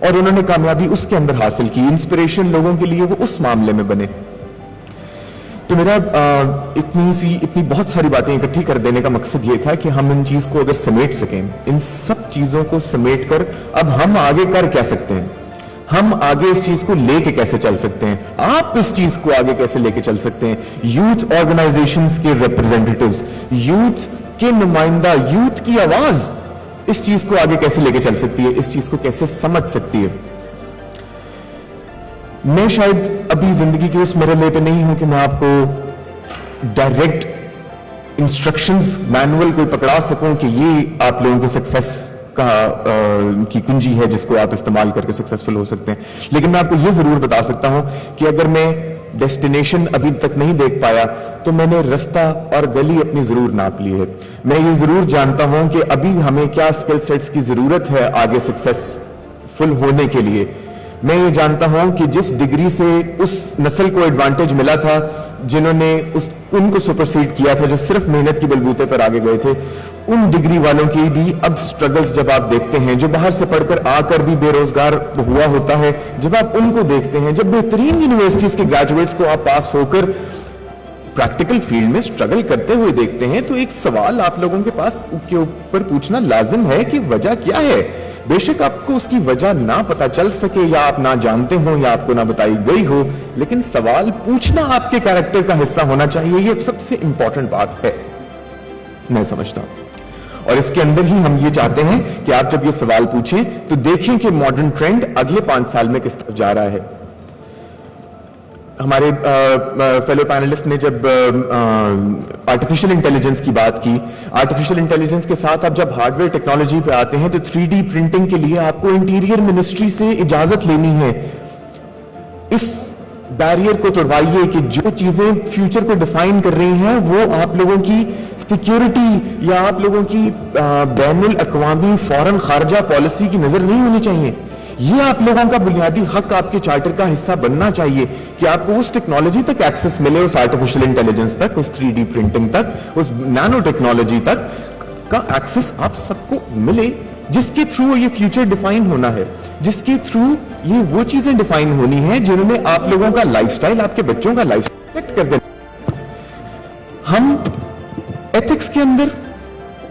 اور انہوں نے کامیابی اس کے اندر حاصل کی, انسپریشن لوگوں کے لیے وہ اس معاملے میں بنے. تو میرا اتنی بہت ساری باتیں اکٹھی کر دینے کا مقصد یہ تھا کہ ہم ان چیز کو اگر سمیٹ سکیں, ان سب چیزوں کو سمیٹ کر اب ہم آگے کر کیا سکتے ہیں, ہم آگے اس چیز کو لے کے کیسے چل سکتے ہیں, آپ اس چیز کو آگے کیسے لے کے چل سکتے ہیں, یوتھ آرگنائزیشنز کے ریپرزینٹیٹیوز, یوتھ کے نمائندہ, یوتھ کی آواز اس چیز کو آگے کیسے لے کے چل سکتی ہے, اس چیز کو کیسے سمجھ سکتی ہے. میں شاید ابھی زندگی کے اس مرحلے پہ نہیں ہوں کہ میں آپ کو ڈائریکٹ انسٹرکشنز مینول کوئی پکڑا سکوں کہ یہ آپ لوگوں کی سکسیس کی کنجی ہے جس کو آپ استعمال کر کے سکسیسفل ہو سکتے ہیں. لیکن میں آپ کو یہ ضرور بتا سکتا ہوں کہ اگر میں ڈیسٹینیشن ابھی تک نہیں دیکھ پایا تو میں نے رستہ اور گلی اپنی ضرور ناپ لی ہے. میں یہ ضرور جانتا ہوں کہ ابھی ہمیں کیا سکل سیٹس کی ضرورت ہے آگے سکسیسفل ہونے کے لیے. میں یہ جانتا ہوں کہ جس ڈگری سے اس نسل کو ایڈوانٹیج ملا تھا, جنہوں نے ان کو سپرسیڈ کیا تھا, جو صرف محنت کی بلبوتے پر آگے گئے تھے, ان ڈگری والوں کی بھی اب سٹرگلز جب آپ دیکھتے ہیں, جو باہر سے پڑھ کر آ کر بھی بے روزگار ہوا ہوتا ہے, جب آپ ان کو دیکھتے ہیں, جب بہترین یونیورسٹیز کے گریجویٹس کو آپ پاس ہو کر پریکٹیکل فیلڈ میں سٹرگل کرتے ہوئے دیکھتے ہیں, تو ایک سوال آپ لوگوں کے پاس کے اوپر پوچھنا لازم ہے کہ وجہ کیا ہے. بے شک آپ کو اس کی وجہ نہ پتا چل سکے, یا آپ نہ جانتے ہوں, یا آپ کو نہ بتائی گئی ہو, لیکن سوال پوچھنا آپ کے کیریکٹر کا حصہ ہونا چاہیے. یہ سب سے امپورٹنٹ بات ہے میں سمجھتا ہوں. اور اس کے اندر ہی ہم یہ چاہتے ہیں کہ آپ جب یہ سوال پوچھیں تو دیکھیں کہ ماڈرن ٹرینڈ اگلے 5 سال میں کس طرف جا رہا ہے. ہمارے فیلو پینلسٹ نے جب آرٹیفیشل انٹیلیجنس کی بات کی, آرٹیفیشل انٹیلیجنس کے ساتھ آپ جب ہارڈ ویئر ٹیکنالوجی پہ آتے ہیں تو 3D پرنٹنگ کے لیے آپ کو انٹیریئر منسٹری سے اجازت لینی ہے. اس بیریئر کو توڑوائیے کہ جو چیزیں فیوچر کو ڈیفائن کر رہی ہیں وہ آپ لوگوں کی سیکیورٹی یا آپ لوگوں کی بین الاقوامی فورن خارجہ پالیسی کی نظر نہیں ہونی چاہیے. یہ آپ لوگوں کا بنیادی حق آپ کے چارٹر کا حصہ بننا چاہیے کہ آپ کو اس ٹیکنالوجی تک ایکسس ملے, اس آرٹیفیشل انٹیلیجنس تک, اس 3D پرنٹنگ تک, اس نانو ٹیکنالوجی تک کا ایکسس آپ سب کو ملے, جس کے تھرو یہ فیوچر ڈیفائن ہونا ہے, جس کے تھرو یہ وہ چیزیں ڈیفائن ہونی ہیں جنہوں نے آپ لوگوں کا لائف سٹائل, آپ کے بچوں کا لائف سٹائل کر دینا. ہم ایتھکس کے اندر,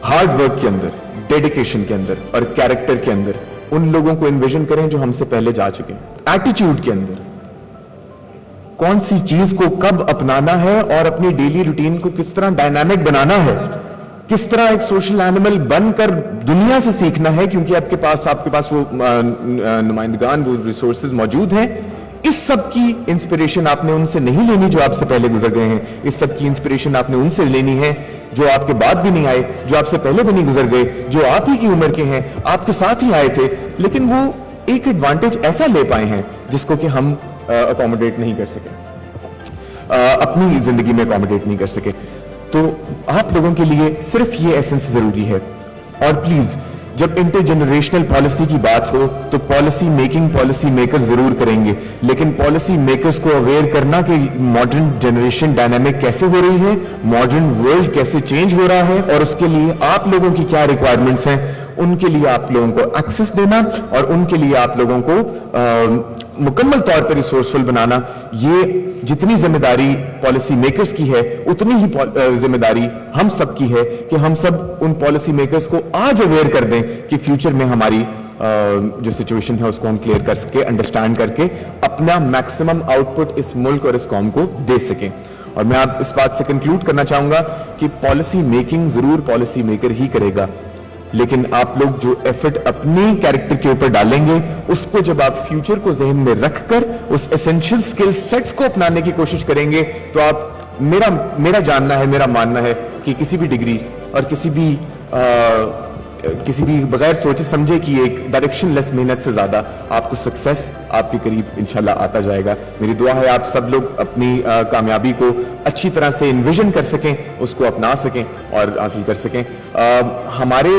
ہارڈ ورک کے اندر, ڈیڈیکیشن کے اندر اور کیریکٹر کے اندر ان لوگوں کو انویژن کریں جو ہم سے پہلے جا چکے ہیں. ایٹیٹیوڈ کے اندر کون سی چیز کو کب اپنانا ہے اور اپنی ڈیلی روٹین کو کس طرح ڈائنامک بنانا ہے, کس طرح ایک سوشل اینیمل بن کر دنیا سے سیکھنا ہے, کیونکہ آپ کے پاس وہ نمائندگان, وہ ریسورسز موجود ہیں. اس سب کی انسپریشن آپ نے ان سے نہیں لینی جو آپ سے پہلے گزر گئے ہیں, اس سب کی انسپریشن آپ نے ان سے لینی ہے جو آپ کے بعد بھی نہیں آئے, جو آپ سے پہلے بھی نہیں گزر گئے, جو آپ ہی کی عمر کے ہیں, آپ کے ساتھ ہی آئے تھے, لیکن وہ ایک ایڈوانٹیج ایسا لے پائے ہیں جس کو کہ ہم اکوموڈیٹ نہیں کر سکے, اپنی زندگی میں اکوموڈیٹ نہیں کر سکے. تو آپ لوگوں کے لیے صرف یہ ایسنس ضروری ہے. اور پلیز جب انٹر جنریشنل پالیسی کی بات ہو تو پالیسی میکنگ پالیسی میکر ضرور کریں گے, لیکن پالیسی میکرز کو اویئر کرنا کہ ماڈرن جنریشن ڈائنامک کیسے ہو رہی ہے, ماڈرن ورلڈ کیسے چینج ہو رہا ہے, اور اس کے لیے آپ لوگوں کی کیا ریکوائرمنٹس ہیں, ان کے لیے آپ لوگوں کو ایکسس دینا اور ان کے لیے آپ لوگوں کو مکمل طور پر ریسورسفل بنانا. یہ جتنی ذمہ داری پالیسی میکرز کی ہے اتنی ہی ذمہ داری ہم سب کی ہے کہ ہم سب ان پالیسی میکرز کو آج اویئر کر دیں کہ فیوچر میں ہماری جو سچویشن ہے اس کو ہم کلیئر کر سکے, انڈرسٹینڈ کر کے اپنا میکسیمم آؤٹ پٹ اس ملک اور اس قوم کو دے سکیں. اور میں آپ اس بات سے کنکلوڈ کرنا چاہوں گا کہ پالیسی میکنگ ضرور پالیسی میکر ہی کرے گا, لیکن آپ لوگ جو ایفرٹ اپنے کیریکٹر کے اوپر ڈالیں گے اس کو جب آپ فیوچر کو ذہن میں رکھ کر اس ایسنشل سکل سیٹس کو اپنانے کی کوشش کریں گے تو آپ, میرا جاننا ہے, میرا ماننا ہے کہ کسی بھی ڈگری اور کسی بھی بغیر سوچے سمجھے کی ایک ڈائریکشن لیس محنت سے زیادہ آپ کو سکسیس آپ کے قریب انشاءاللہ آتا جائے گا. میری دعا ہے آپ سب لوگ اپنی کامیابی کو اچھی طرح سے انویژن کر سکیں, اس کو اپنا سکیں اور حاصل کر سکیں. ہمارے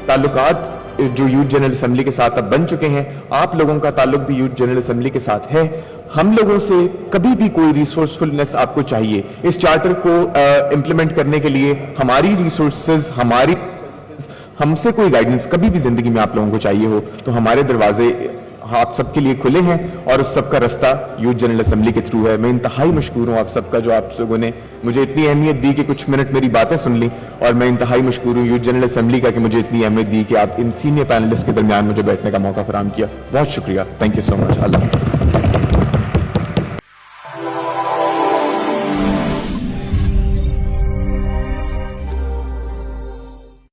تعلقات جو یوتھ جنرل اسمبلی کے ساتھ اب بن چکے ہیں, آپ لوگوں کا تعلق بھی یوتھ جنرل اسمبلی کے ساتھ ہے. ہم لوگوں سے کبھی بھی کوئی ریسورسفلنس آپ کو چاہیے, اس چارٹر کو امپلیمنٹ کرنے کے لیے ہماری ریسورسز, ہم سے کوئی گائیڈنس کبھی بھی زندگی میں آپ لوگوں کو چاہیے ہو تو ہمارے دروازے آپ سب کے لیے کھلے ہیں اور اس سب کا رستہ یوتھ جنرل اسمبلی کے تھرو ہے. میں انتہائی مشکور ہوں آپ سب کا جو آپ لوگوں نے مجھے اتنی اہمیت دی کہ کچھ منٹ میری باتیں سن لی, اور میں انتہائی مشکور ہوں یوتھ جنرل اسمبلی کا کہ مجھے اتنی اہمیت دی کہ آپ ان سینئر پینلسٹ کے درمیان مجھے بیٹھنے کا موقع فراہم کیا. بہت شکریہ. Thank you so much. Allah